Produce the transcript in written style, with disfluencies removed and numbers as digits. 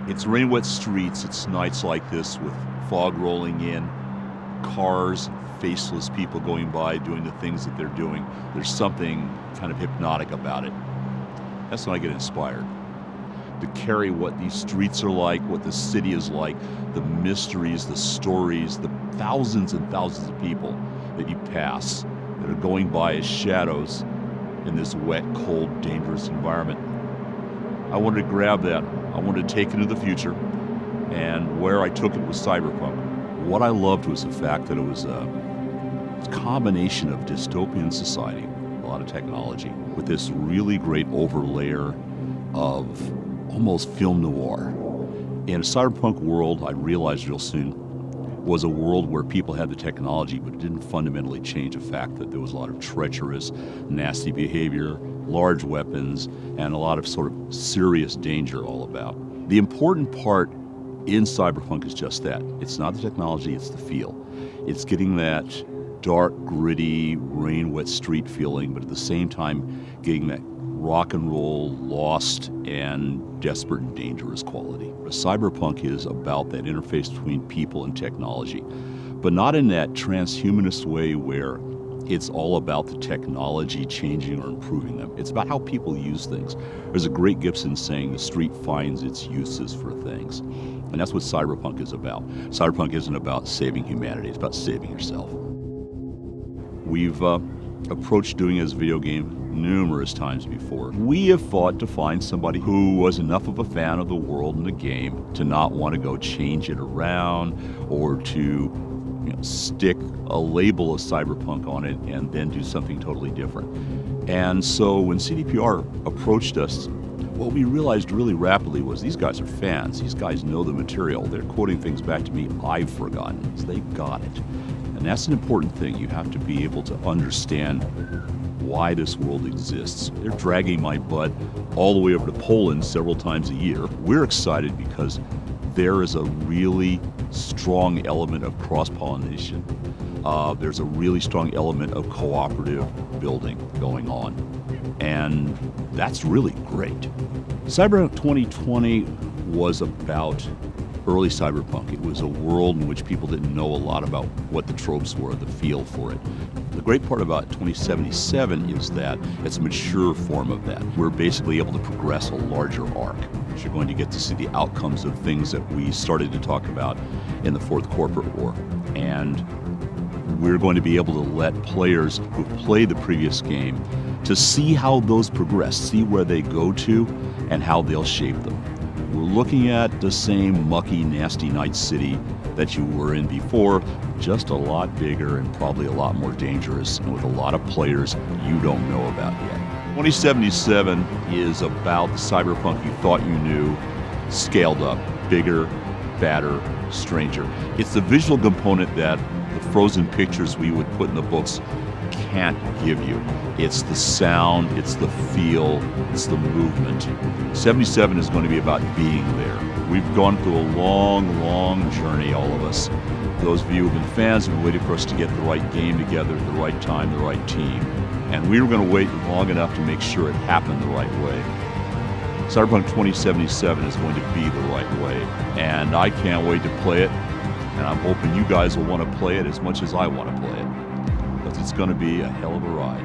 It's rain-wet streets, it's nights like this with fog rolling in, cars, faceless people going by doing the things that they're doing. There's something kind of hypnotic about it. That's when I get inspired to carry what these streets are like, what the city is like, the mysteries, the stories, the thousands and thousands of people that you pass that are going by as shadows in this wet, cold, dangerous environment. I wanted to grab that. I wanted to take it into the future, and where I took it was Cyberpunk. What I loved was the fact that it was a combination of dystopian society, a lot of technology, with this really great overlayer of almost film noir. In a cyberpunk world, I realized real soon, was a world where people had the technology, but it didn't fundamentally change the fact that there was a lot of treacherous, nasty behavior, large weapons, and a lot of sort of serious danger all about. The important part in cyberpunk is just that. It's not the technology, it's the feel. It's getting that dark, gritty, rain-wet street feeling, but at the same time getting that rock and roll, lost, and desperate and dangerous quality. Cyberpunk is about that interface between people and technology, but not in that transhumanist way where it's all about the technology changing or improving them. It's about how people use things. There's a great Gibson saying, the street finds its uses for things. And that's what cyberpunk is about. Cyberpunk isn't about saving humanity, it's about saving yourself. We've approached doing it as a video game numerous times before. We have fought to find somebody who was enough of a fan of the world and the game to not want to go change it around or to stick a label of cyberpunk on it and then do something totally different. And so when CDPR approached us, what we realized really rapidly was these guys are fans. These guys know the material. They're quoting things back to me I've forgotten. So they got it. And that's an important thing. You have to be able to understand why this world exists. They're dragging my butt all the way over to Poland several times a year. We're excited because there is a really strong element of cross-pollination. There's a really strong element of cooperative building going on. And that's really great. Cyberpunk 2020 was about early cyberpunk. It was a world in which people didn't know a lot about what the tropes were, the feel for it. The great part about 2077 is that it's a mature form of that. We're basically able to progress a larger arc. You're going to get to see the outcomes of things that we started to talk about in the Fourth Corporate War. And we're going to be able to let players who played the previous game to see how those progress, see where they go to, and how they'll shape them. We're looking at the same mucky, nasty Night City that you were in before, just a lot bigger and probably a lot more dangerous, and with a lot of players you don't know about yet. 2077 is about the cyberpunk you thought you knew, scaled up, bigger, badder, stranger. It's the visual component that the frozen pictures we would put in the books can't give you. It's the sound, it's the feel, it's the movement. 77 is going to be about being there. We've gone through a long, long journey, all of us. Those of you who've been fans have waited for us to get the right game together at the right time, the right team. And we were going to wait long enough to make sure it happened the right way. Cyberpunk 2077 is going to be the right way. And I can't wait to play it. And I'm hoping you guys will want to play it as much as I want to play it. Because it's going to be a hell of a ride.